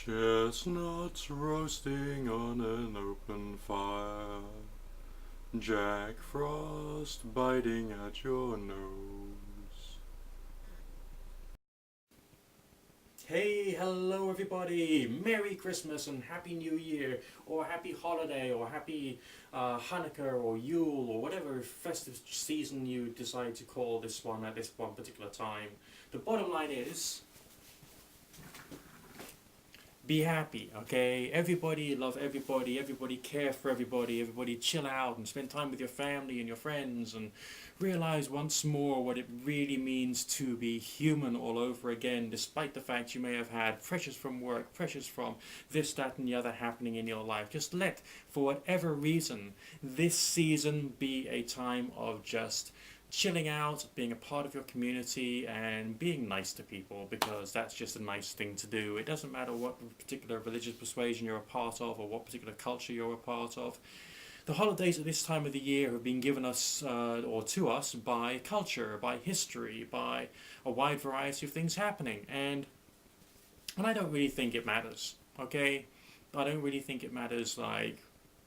Chestnuts roasting on an open fire, Jack Frost biting at your nose. Hey, hello everybody! Merry Christmas and Happy New Year, or Happy Holiday, or Happy Hanukkah, or Yule, or whatever festive season you decide to call this one at this one particular time. The bottom line is, be happy, okay? Everybody love everybody care for everybody chill out and spend time with your family and your friends and realize once more what it really means to be human all over again, despite the fact you may have had pressures from work, pressures from this, that and the other happening in your life. Just let, for whatever reason, this season be a time of just chilling out, being a part of your community, and being nice to people, because that's just a nice thing to do. It doesn't matter what particular religious persuasion you're a part of or what particular culture you're a part of. The holidays at this time of the year have been given us, or to us, by culture, by history, by a wide variety of things happening, and I don't really think it matters, okay? I don't really think it matters, like,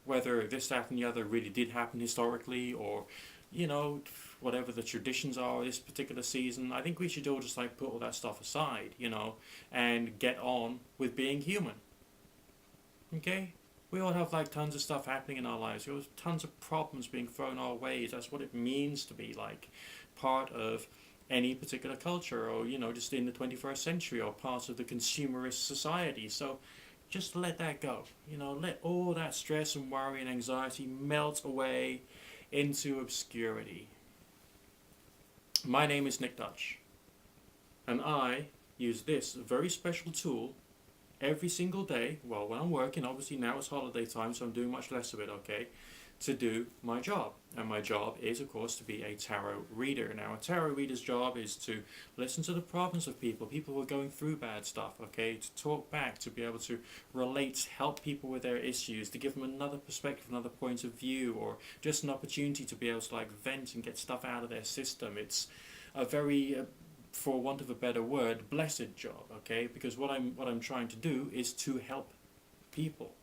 whether this, that, and the other really did happen historically, or, you know, whatever the traditions are this particular season. I think we should all just like put all that stuff aside, you know, and get on with being human. Okay? We all have like tons of stuff happening in our lives. We have tons of problems being thrown our ways. That's what it means to be like part of any particular culture, or, you know, just in the 21st century, or part of the consumerist society. So just let that go. You know, let all that stress and worry and anxiety melt away into obscurity. My name is Nick Dutch, and I use this very special tool every single day, well, when I'm working. Obviously now it's holiday time, so I'm doing much less of it, okay, to do my job. And my job is, of course, to be a tarot reader. Now, a tarot reader's job is to listen to the problems of people who are going through bad stuff, okay, to talk back, to be able to relate, help people with their issues, to give them another perspective, another point of view, or just an opportunity to be able to like vent and get stuff out of their system. It's a very for want of a better word, blessed job, okay? Because what I'm trying to do is to help people.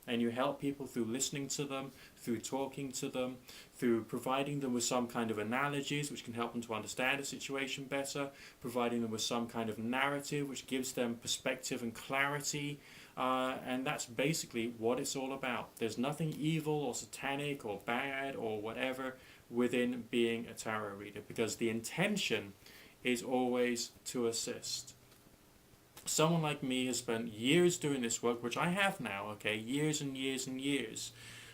And you help people through listening to them, through talking to them, through providing them with some kind of analogies which can help them to understand a situation better, providing them with some kind of narrative which gives them perspective and clarity, and that's basically what it's all about. There's nothing evil or satanic or bad or whatever within being a tarot reader, because the intention is always to assist. Someone like me has spent years doing this work, which I have now, okay, years and years and years.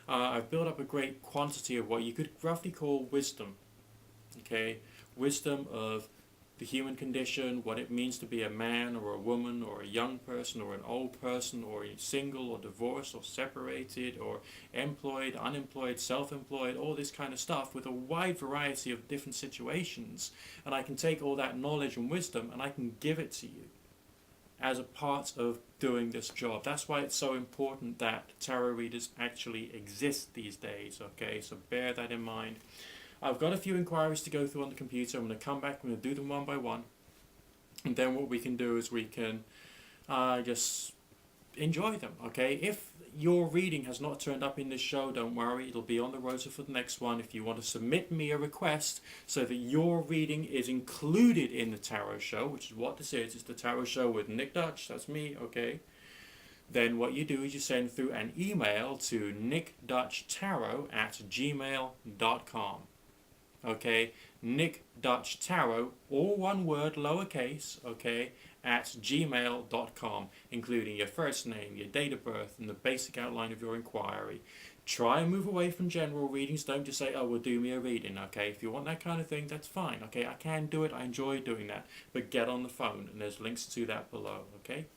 I've built up a great quantity of what you could roughly call wisdom, okay, wisdom of the human condition, what it means to be a man or a woman or a young person or an old person, or single or divorced or separated or employed, unemployed, self-employed, all this kind of stuff, with a wide variety of different situations. And I can take all that knowledge and wisdom and I can give it to you as a part of doing this job. That's why it's so important that tarot readers actually exist these days, okay? So bear that in mind. I've got a few inquiries to go through on the computer. I'm going to come back, I'm going to do them one by one. And then what we can do is we can just enjoy them, okay? If your reading has not turned up in this show, don't worry, it'll be on the rota for the next one. If you want to submit me a request so that your reading is included in the tarot show, which is what this is, it's the tarot show with Nick Dutch, that's me, okay? Then what you do is you send through an email to nickdutchtarot@gmail.com. Okay, Nick Dutch Tarot, all one word, lowercase, okay, at gmail.com, including your first name, your date of birth, and the basic outline of your inquiry. Try and move away from general readings. Don't just say, oh, well, do me a reading, okay? If you want that kind of thing, that's fine, okay? I can do it, I enjoy doing that, but get on the phone, and there's links to that below, okay?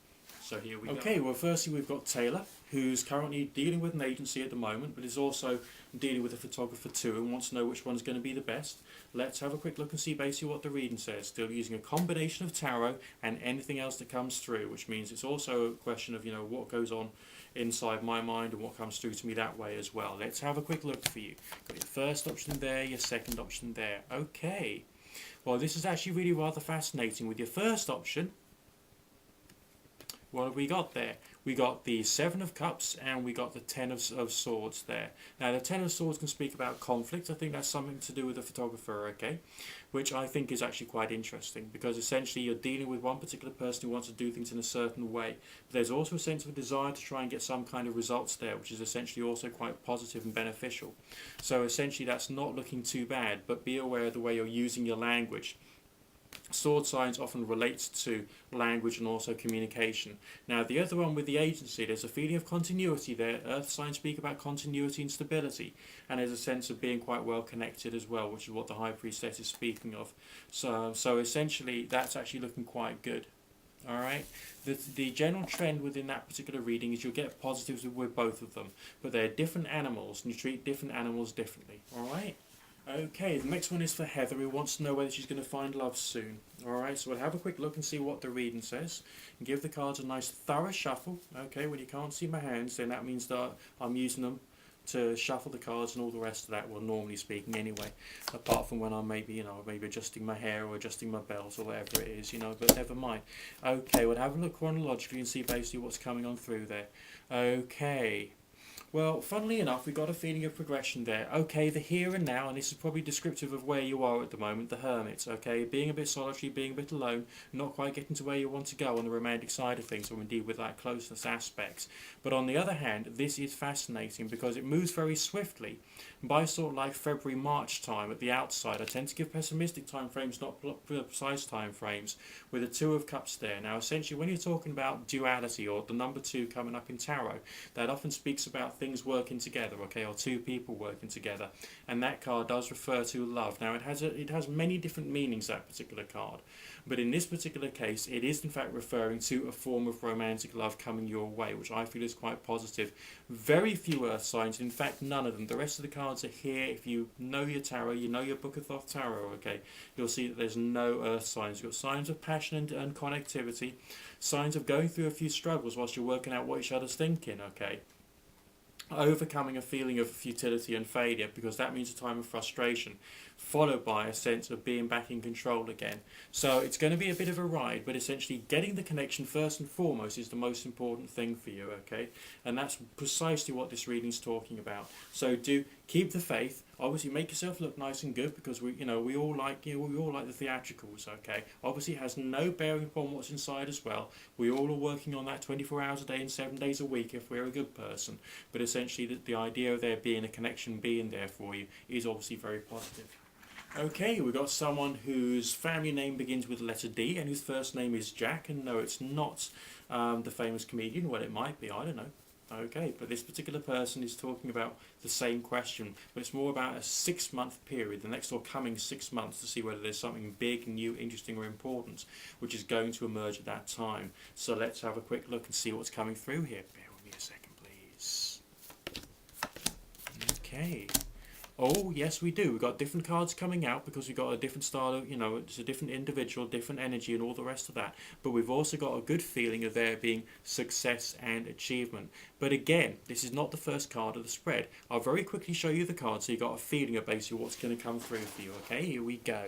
So here we go. Okay, well, firstly, we've got Taylor, who's currently dealing with an agency at the moment, but is also dealing with a photographer too, and wants to know which one's going to be the best. Let's have a quick look and see basically what the reading says. Still using a combination of tarot and anything else that comes through, which means it's also a question of, you know, what goes on inside my mind and what comes through to me that way as well. Let's have a quick look for you. Got your first option there, your second option there. Okay. Well, this is actually really rather fascinating. With your first option, What have we got there? We got the Seven of Cups and we got the Ten of Swords there. Now the Ten of Swords can speak about conflict. I think that's something to do with the photographer, okay? Which I think is actually quite interesting, because essentially you're dealing with one particular person who wants to do things in a certain way. But there's also a sense of desire to try and get some kind of results there, which is essentially also quite positive and beneficial. So essentially that's not looking too bad, but be aware of the way you're using your language. Sword signs often relates to language and also communication. Now the other one with the agency, there's a feeling of continuity there. Earth signs speak about continuity and stability, and there's a sense of being quite well connected as well, which is what the High Priestess is speaking of. So essentially that's actually looking quite good. Alright, the general trend within that particular reading is you'll get positives with both of them, but they're different animals and you treat different animals differently. Alright? Okay, the next one is for Heather, who wants to know whether she's going to find love soon. Alright, so we'll have a quick look and see what the reading says. And give the cards a nice thorough shuffle. Okay, when you can't see my hands, then that means that I'm using them to shuffle the cards and all the rest of that, well, normally speaking anyway. Apart from when I'm maybe adjusting my hair or adjusting my belt or whatever it is, but never mind. Okay, we'll have a look chronologically and see basically what's coming on through there. Okay. Well, funnily enough, we got a feeling of progression there. Okay, the here and now, and this is probably descriptive of where you are at the moment, the hermit, okay? Being a bit solitary, being a bit alone, not quite getting to where you want to go on the romantic side of things, or indeed with that closeness aspects. But on the other hand, this is fascinating because it moves very swiftly. By sort of like February, March time at the outside, I tend to give pessimistic time frames, not precise time frames, with the Two of Cups there. Now, essentially, when you're talking about duality, or the number 2 coming up in tarot, that often speaks about things working together, okay, or two people working together, and that card does refer to love. Now, it has many different meanings, that particular card, but in this particular case, it is in fact referring to a form of romantic love coming your way, which I feel is quite positive. Very few earth signs, in fact none of them. The rest of the cards are here. If you know your tarot, you know your Book of Thoth tarot, okay, you'll see that there's no earth signs. You've got signs of passion and connectivity, signs of going through a few struggles whilst you're working out what each other's thinking, okay, overcoming a feeling of futility and failure, because that means a time of frustration, followed by a sense of being back in control again. So it's going to be a bit of a ride, but essentially getting the connection first and foremost is the most important thing for you, okay? And that's precisely what this reading's talking about. So do keep the faith. Obviously make yourself look nice and good, because we all like the theatricals, okay? Obviously it has no bearing upon what's inside as well. We all are working on that 24 hours a day and 7 days a week if we're a good person. But essentially the idea of there being a connection being there for you is obviously very positive. Okay, we've got someone whose family name begins with the letter D and whose first name is Jack, and no, it's not the famous comedian. Well, it might be, I don't know. Okay, but this particular person is talking about the same question, but it's more about a 6-month period, the next or coming 6 months, to see whether there's something big, new, interesting or important which is going to emerge at that time. So let's have a quick look and see what's coming through here. Bear with me a second, please. Okay. Oh, yes, we do. We've got different cards coming out because we've got a different style of, it's a different individual, different energy and all the rest of that. But we've also got a good feeling of there being success and achievement. But again, this is not the first card of the spread. I'll very quickly show you the cards so you've got a feeling of basically what's going to come through for you. Okay, here we go.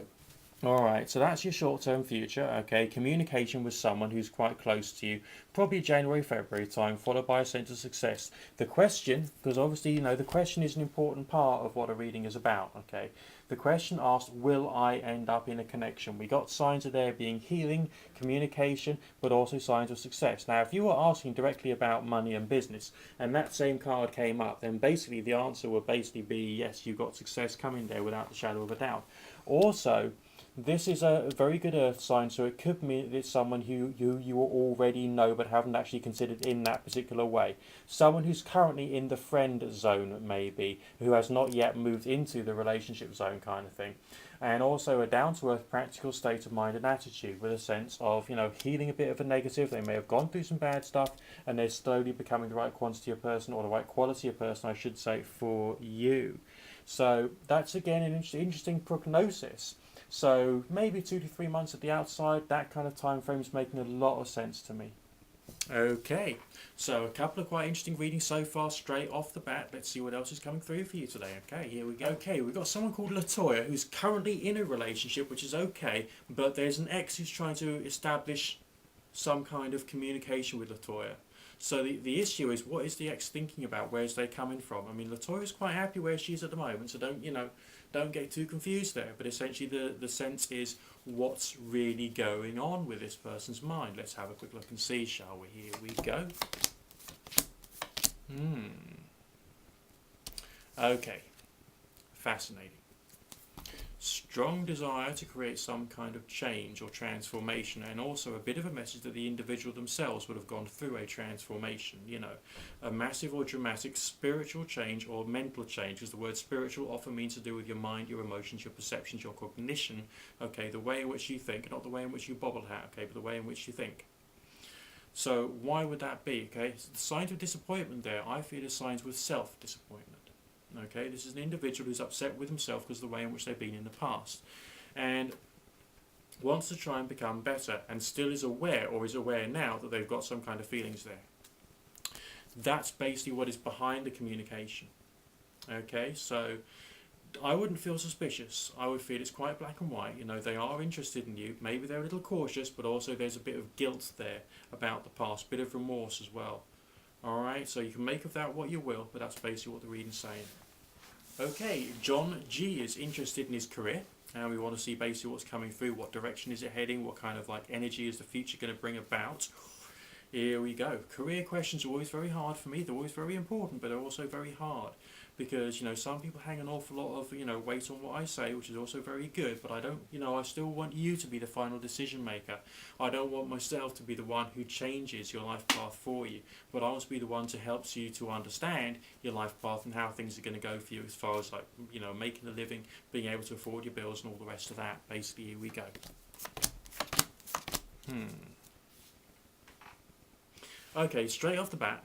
Alright, so that's your short-term future, okay, communication with someone who's quite close to you, probably January, February time, followed by a sense of success. The question, because obviously, the question is an important part of what a reading is about, okay. The question asked, will I end up in a connection? We got signs of there being healing, communication, but also signs of success. Now, if you were asking directly about money and business, and that same card came up, then basically the answer would basically be, yes, you've got success coming there without the shadow of a doubt. Also, this is a very good earth sign, so it could mean it's someone who you already know but haven't actually considered in that particular way. Someone who's currently in the friend zone, maybe, who has not yet moved into the relationship zone kind of thing. And also a down-to-earth practical state of mind and attitude, with a sense of, healing a bit of a negative. They may have gone through some bad stuff and they're slowly becoming the right quantity of person, or the right quality of person, I should say, for you. So that's again an interesting prognosis. So maybe 2 to 3 months at the outside, that kind of time frame is making a lot of sense to me. Okay, so a couple of quite interesting readings so far straight off the bat. Let's see what else is coming through for you today. Okay, here we go. Okay, we've got someone called Latoya who's currently in a relationship, which is okay, but there's an ex who's trying to establish some kind of communication with Latoya. So the issue is, what is the ex thinking about? Where's they coming from? I mean, Latoya's quite happy where she is at the moment, so don't get too confused there. But essentially, the sense is, what's really going on with this person's mind? Let's have a quick look and see, shall we? Here we go. Okay, fascinating. Strong desire to create some kind of change or transformation, and also a bit of a message that the individual themselves would have gone through a transformation, a massive or dramatic spiritual change or mental change, because the word spiritual often means to do with your mind, your emotions, your perceptions, your cognition, okay, the way in which you think, not the way in which you bobble hat, okay, but the way in which you think. So why would that be, okay? So the signs of disappointment there, I feel, are signs with self-disappointment. Okay, this is an individual who's upset with himself because of the way in which they've been in the past, and wants to try and become better, and still is aware, or is aware now, that they've got some kind of feelings there. That's basically what is behind the communication. Okay, so I wouldn't feel suspicious. I would feel it's quite black and white. They are interested in you. Maybe they're a little cautious, but also there's a bit of guilt there about the past, a bit of remorse as well. Alright, so you can make of that what you will, but that's basically what the reading's saying. Okay, John G is interested in his career, and we want to see basically what's coming through, what direction is it heading, what kind of energy is the future going to bring about. Here we go. Career questions are always very hard for me. They're always very important, but they're also very hard. Because, some people hang an awful lot of, weight on what I say, which is also very good, but I don't, I still want you to be the final decision maker. I don't want myself to be the one who changes your life path for you, but I want to be the one to help you to understand your life path and how things are going to go for you, as far as making a living, being able to afford your bills and all the rest of that. Basically, here we go. Okay, straight off the bat,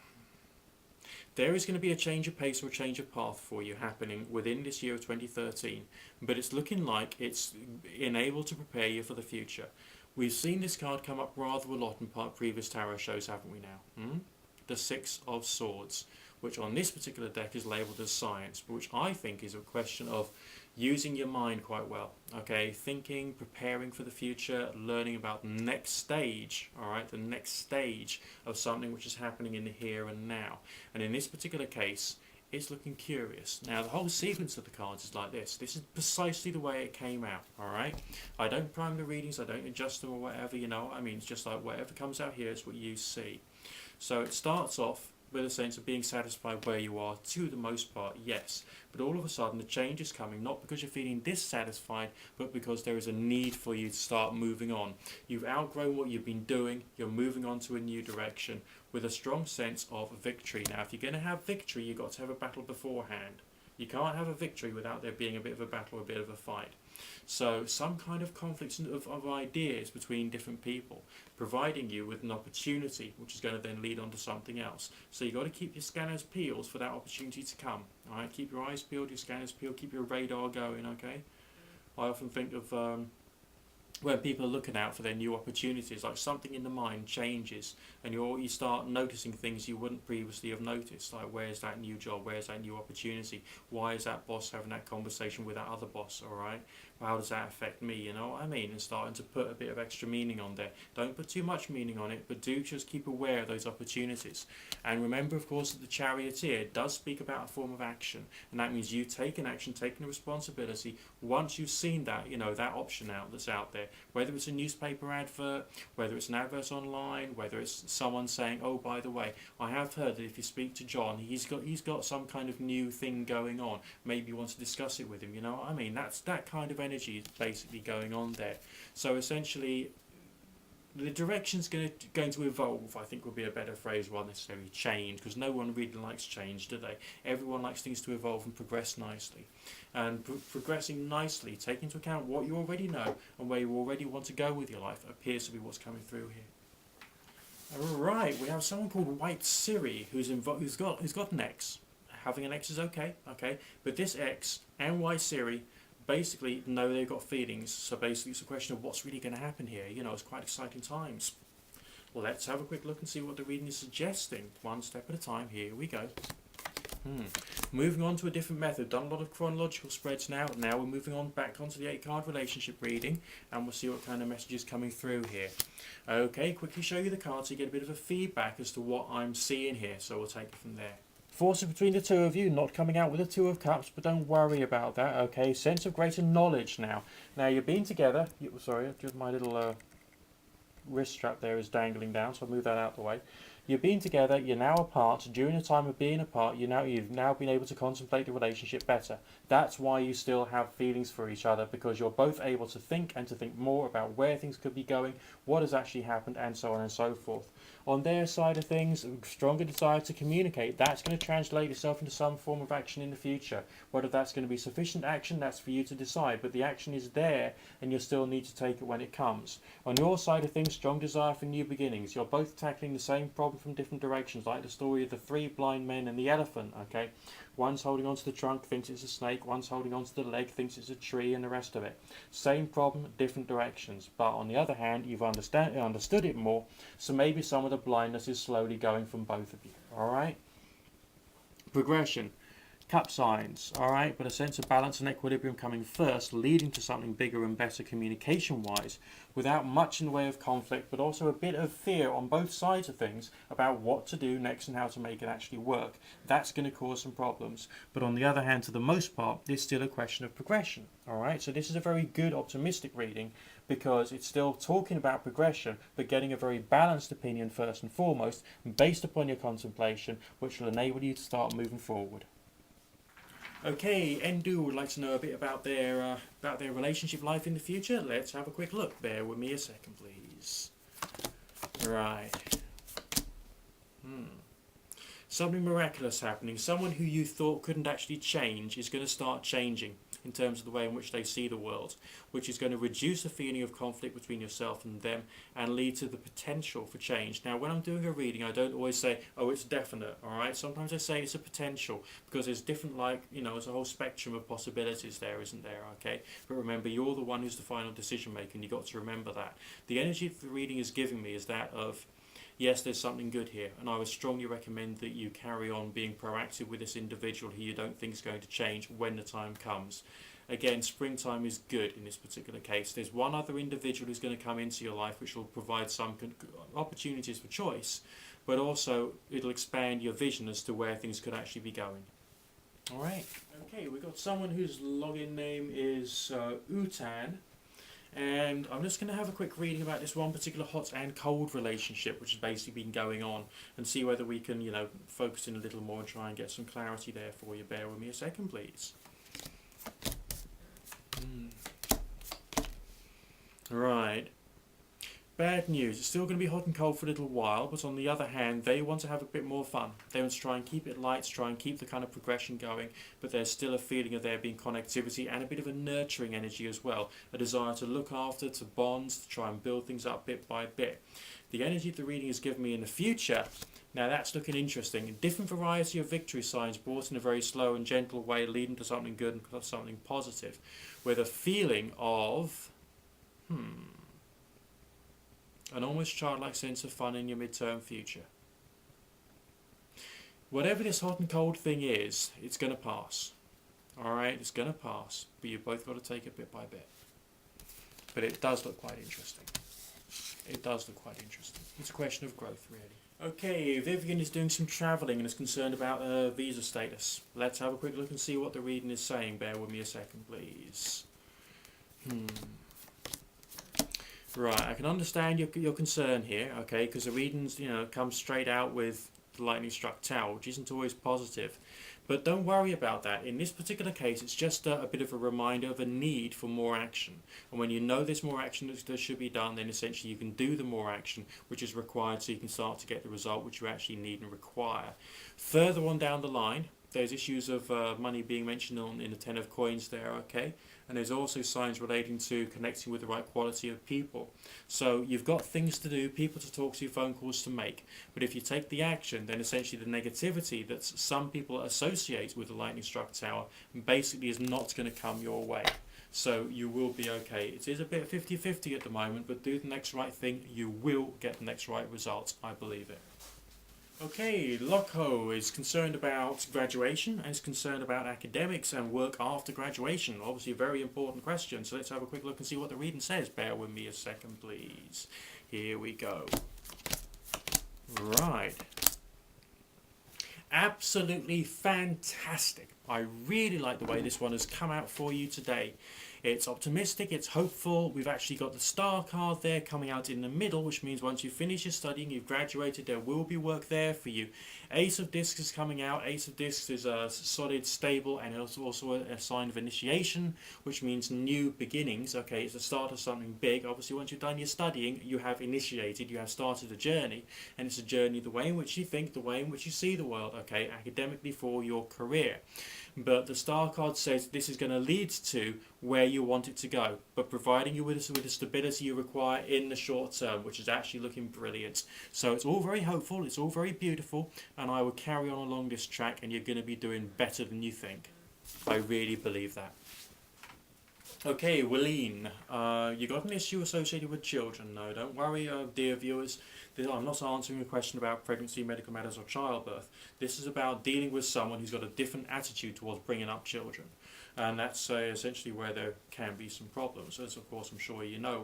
there is going to be a change of pace or a change of path for you happening within this year of 2013, but it's looking like it's enabled to prepare you for the future. We've seen this card come up rather a lot in previous tarot shows, haven't we now? The Six of Swords, which on this particular deck is labelled as science, but which I think is a question of using your mind quite well, okay, thinking, preparing for the future, learning about the next stage, alright, the next stage of something which is happening in the here and now. And in this particular case, it's looking curious. Now, the whole sequence of the cards is like this. This is precisely the way it came out, alright? I don't prime the readings, I don't adjust them or whatever, it's just like whatever comes out here is what you see. So it starts off with a sense of being satisfied where you are, to the most part, yes. But all of a sudden the change is coming, not because you're feeling dissatisfied, but because there is a need for you to start moving on. You've outgrown what you've been doing, you're moving on to a new direction, with a strong sense of victory. Now, if you're going to have victory, you've got to have a battle beforehand. You can't have a victory without there being a bit of a battle, a bit of a fight. So some kind of conflict of ideas between different people, providing you with an opportunity, which is going to then lead on to something else. So you've got to keep your scanners peeled for that opportunity to come. All right, keep your eyes peeled, your scanners peeled, keep your radar going. Okay. I often think of when people are looking out for their new opportunities, like something in the mind changes, and you start noticing things you wouldn't previously have noticed, like where's that new job, where's that new opportunity, why is that boss having that conversation with that other boss, alright? How does that affect me, you know what I mean? And starting to put a bit of extra meaning on there. Don't put too much meaning on it, but do just keep aware of those opportunities. And remember, of course, that the Charioteer does speak about a form of action, and that means you taking action, taking responsibility, once you've seen that, that option out that's out there, whether it's a newspaper advert, whether it's an advert online, whether it's someone saying, oh, by the way, I have heard that if you speak to John, he's got some kind of new thing going on, maybe you want to discuss it with him, you know what I mean? That's that kind of energy is basically going on there. So essentially, the direction's going to evolve, I think would be a better phrase, rather than necessarily change, because no one really likes change, do they? Everyone likes things to evolve and progress nicely. And progressing nicely, taking into account what you already know and where you already want to go with your life, appears to be what's coming through here. Alright, we have someone called White Siri who's got an ex. Having an ex is okay, but this ex and White Siri basically know they've got feelings, so basically it's a question of what's really going to happen here. It's quite exciting times. Let's have a quick look and see what the reading is suggesting. One step at a time, here we go. Moving on to a different method. Done a lot of chronological spreads now. Now we're moving on back onto the 8-card relationship reading, and we'll see what kind of messages coming through here. Okay, quickly show you the cards so you get a bit of a feedback as to what I'm seeing here. So we'll take it from there. Forces between the two of you, not coming out with a 2 of Cups, but don't worry about that, okay? Sense of greater knowledge now. Now, you've been together. Sorry, just my little wrist strap there is dangling down, so I'll move that out of the way. You've been together, you're now apart. During the time of being apart, you've now been able to contemplate the relationship better. That's why you still have feelings for each other, because you're both able to think and to think more about where things could be going, what has actually happened, and so on and so forth. On their side of things, a stronger desire to communicate, that's going to translate itself into some form of action in the future. Whether that's going to be sufficient action, that's for you to decide, but the action is there and you'll still need to take it when it comes. On your side of things, strong desire for new beginnings. You're both tackling the same problem from different directions, like the story of the 3 blind men and the elephant, okay? One's holding onto the trunk, thinks it's a snake. One's holding onto the leg, thinks it's a tree, and the rest of it. Same problem, different directions. But on the other hand, you've understood it more, so maybe some of the blindness is slowly going from both of you. Alright? Progression. Cup signs, alright, but a sense of balance and equilibrium coming first, leading to something bigger and better communication-wise, without much in the way of conflict, but also a bit of fear on both sides of things about what to do next and how to make it actually work. That's going to cause some problems. But on the other hand, to the most part, it's still a question of progression, alright? So this is a very good optimistic reading, because it's still talking about progression, but getting a very balanced opinion first and foremost, based upon your contemplation, which will enable you to start moving forward. Okay, Endu would like to know a bit about their relationship life in the future. Let's have a quick look. Bear with me a second, please. Right. Something miraculous happening. Someone who you thought couldn't actually change is going to start changing in terms of the way in which they see the world, which is going to reduce the feeling of conflict between yourself and them and lead to the potential for change. Now, when I'm doing a reading, I don't always say, oh, it's definite, all right? Sometimes I say it's a potential, because there's different, there's a whole spectrum of possibilities there, isn't there, okay? But remember, you're the one who's the final decision maker, and you've got to remember that. The energy that the reading is giving me is that of, yes, there's something good here, and I would strongly recommend that you carry on being proactive with this individual who you don't think is going to change when the time comes. Again, springtime is good in this particular case. There's one other individual who's going to come into your life which will provide some opportunities for choice, but also it'll expand your vision as to where things could actually be going. Alright, okay, we've got someone whose login name is Utan. And I'm just going to have a quick reading about this one particular hot and cold relationship which has basically been going on, and see whether we can, focus in a little more and try and get some clarity there for you. Bear with me a second, please. Right. Bad news. It's still going to be hot and cold for a little while, but on the other hand, they want to have a bit more fun. They want to try and keep it light, try and keep the kind of progression going, but there's still a feeling of there being connectivity and a bit of a nurturing energy as well. A desire to look after, to bond, to try and build things up bit by bit. The energy the reading has given me in the future, now that's looking interesting. A different variety of victory signs brought in a very slow and gentle way, leading to something good and something positive, with a feeling of an almost childlike sense of fun in your midterm future. Whatever this hot and cold thing is, it's going to pass. Alright, it's going to pass, but you've both got to take it bit by bit. But it does look quite interesting. It does look quite interesting. It's a question of growth, really. Okay, Vivian is doing some travelling and is concerned about her visa status. Let's have a quick look and see what the reading is saying. Bear with me a second, please. Right, I can understand your concern here, okay, because the readings, come straight out with the lightning struck tower, which isn't always positive. But don't worry about that. In this particular case, it's just a bit of a reminder of a need for more action. And when you know there's more action that should be done, then essentially you can do the more action which is required, so you can start to get the result which you actually need and require. Further on down the line, there's issues of money being mentioned in the 10 of coins there, okay? And there's also signs relating to connecting with the right quality of people. So you've got things to do, people to talk to, phone calls to make. But if you take the action, then essentially the negativity that some people associate with the lightning struck tower basically is not going to come your way. So you will be okay. It is a bit 50-50 at the moment, but do the next right thing, you will get the next right result. I believe it. Okay, lockhole is concerned about graduation and is concerned about academics and work after graduation. Obviously a very important question, so let's have a quick look and see what the reading says. Bear with me a second, please. Here we go. Right. Absolutely fantastic. I really like the way this one has come out for you today. It's optimistic, it's hopeful. We've actually got the star card there coming out in the middle, which means once you finish your studying, you've graduated, there will be work there for you. Ace of Discs is coming out. Ace of Discs is a solid, stable, and it's also a sign of initiation, which means new beginnings. Okay, it's the start of something big. Obviously, once you've done your studying, you have initiated, you have started a journey, and it's a journey the way in which you think, the way in which you see the world, okay, academically for your career. But the star card says this is going to lead to where you want it to go, but providing you with the stability you require in the short term, which is actually looking brilliant. So it's all very hopeful, it's all very beautiful, and I will carry on along this track, and you're going to be doing better than you think. I really believe that. Okay, Willeen, you got an issue associated with children? No, don't worry, dear viewers. I'm not answering a question about pregnancy, medical matters, or childbirth. This is about dealing with someone who's got a different attitude towards bringing up children. And that's essentially where there can be some problems. As of course I'm sure you know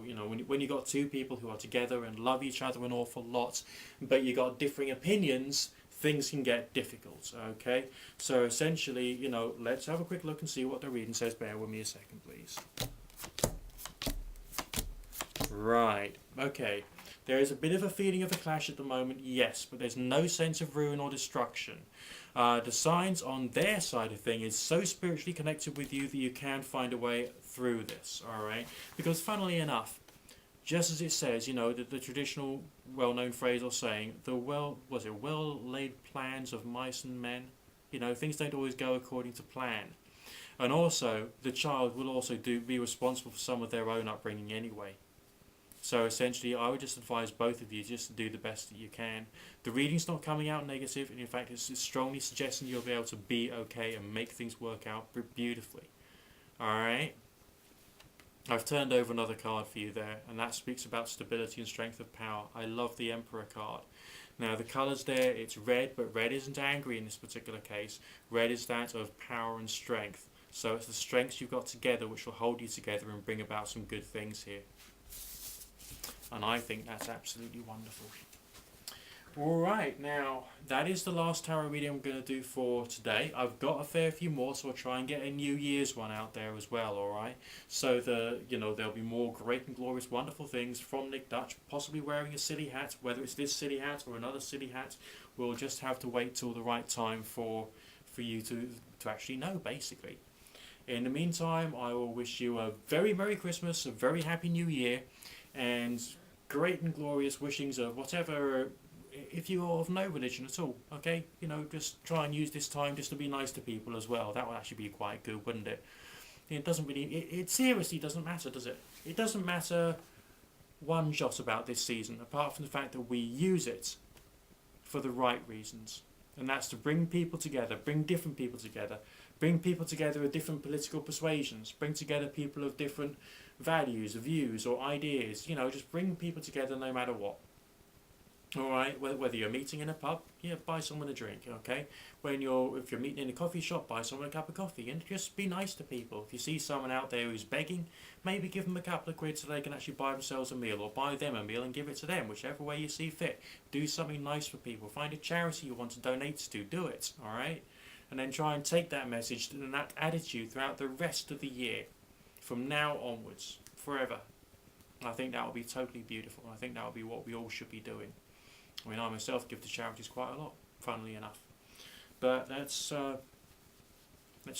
when you've got two people who are together and love each other an awful lot, but you got differing opinions, things can get difficult, okay? So essentially, let's have a quick look and see what the reading says. Bear with me a second, please. Right, okay. There is a bit of a feeling of a clash at the moment, yes, but there's no sense of ruin or destruction. The signs on their side of thing is so spiritually connected with you that you can find a way through this, alright? Because funnily enough, just as it says, the traditional well-known phrase or saying, well-laid plans of mice and men, things don't always go according to plan. And also, the child will also be responsible for some of their own upbringing anyway. So essentially, I would just advise both of you just to do the best that you can. The reading's not coming out negative, and in fact, it's strongly suggesting you'll be able to be okay and make things work out beautifully. Alright? I've turned over another card for you there, and that speaks about stability and strength of power. I love the Emperor card. Now, the colours there, it's red, but red isn't angry in this particular case. Red is that of power and strength. So it's the strengths you've got together which will hold you together and bring about some good things here. And I think that's absolutely wonderful. Alright, now that is the last tarot reading I'm going to do for today. I've got a fair few more, so I'll try and get a New Year's one out there as well, alright? So there'll be more great and glorious wonderful things from Nick Dutch, possibly wearing a silly hat, whether it's this silly hat or another silly hat. We'll just have to wait till the right time for you to actually know, basically. In the meantime, I will wish you a very Merry Christmas, a very Happy New Year, and great and glorious wishings of whatever, if you are of no religion at all, okay? Just try and use this time just to be nice to people as well. That would actually be quite good, wouldn't it? It doesn't really, it seriously doesn't matter, does it? It doesn't matter one jot about this season, apart from the fact that we use it for the right reasons. And that's to bring people together, bring different people together, bring people together of different political persuasions, bring together people of different values, views, or ideas. Just bring people together no matter what. Alright, whether you're meeting in a pub, buy someone a drink, okay? If you're meeting in a coffee shop, buy someone a cup of coffee, and just be nice to people. If you see someone out there who's begging, maybe give them a couple of quid so they can actually buy themselves a meal, or buy them a meal and give it to them, whichever way you see fit. Do something nice for people. Find a charity you want to donate to, do it, alright? And then try and take that message and that attitude throughout the rest of the year, from now onwards, forever. And I think that will be totally beautiful. I think that will be what we all should be doing. I myself give to charities quite a lot, funnily enough. But that's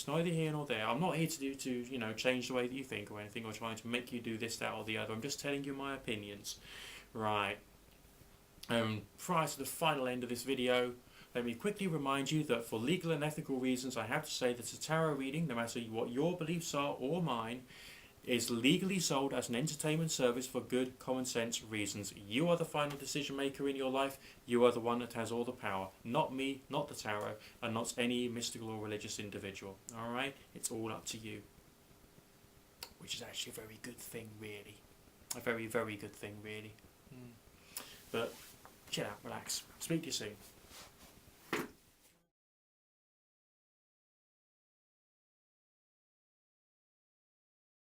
neither here nor there. I'm not here to change the way that you think or anything, or trying to make you do this, that, or the other. I'm just telling you my opinions. Right. Prior to the final end of this video, let me quickly remind you that for legal and ethical reasons, I have to say that a tarot reading, no matter what your beliefs are or mine, is legally sold as an entertainment service for good common sense reasons. You are the final decision maker in your life. You are the one that has all the power. Not me, not the tarot, and not any mystical or religious individual. Alright? It's all up to you. Which is actually a very good thing, really. A very, very good thing, really. But chill out, relax. Speak to you soon.